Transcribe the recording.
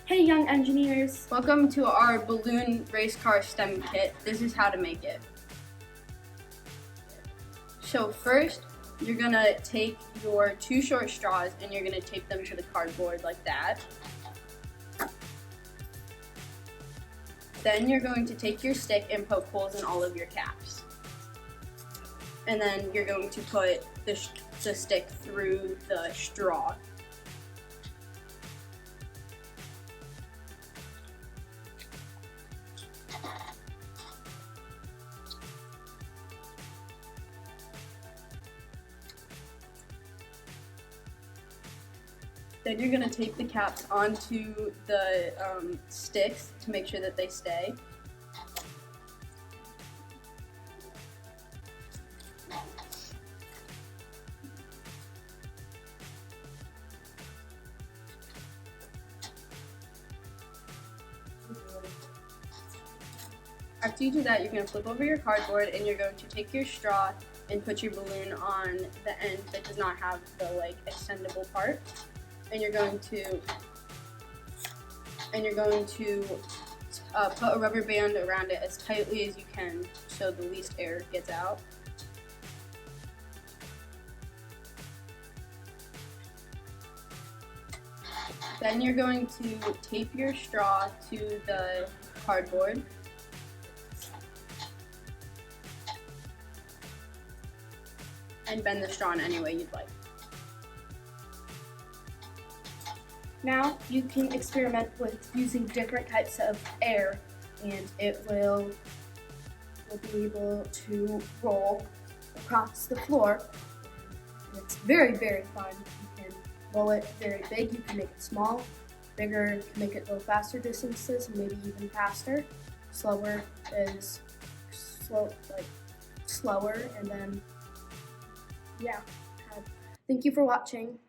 Hey young engineers! Welcome to our balloon race car STEM kit. This is how to make it. So first, you're gonna take your 2 short straws and you're gonna tape them to the cardboard like that. Then you're going to take your stick and poke holes in all of your caps. And then you're going to put the stick through the straw. Then you're going to tape the caps onto the sticks to make sure that they stay. After you do that, you're going to flip over your cardboard and you're going to take your straw and put your balloon on the end that does not have the extendable part. And you're going to put a rubber band around it as tightly as you can so the least air gets out. Then you're going to tape your straw to the cardboard. And bend the straw in any way you'd like. Now you can experiment with using different types of air, and it will be able to roll across the floor. And it's very, very fun. You can roll it very big, you can make it small, bigger, you can make it go faster distances, and maybe even faster. Slower is slower, and then yeah. Thank you for watching.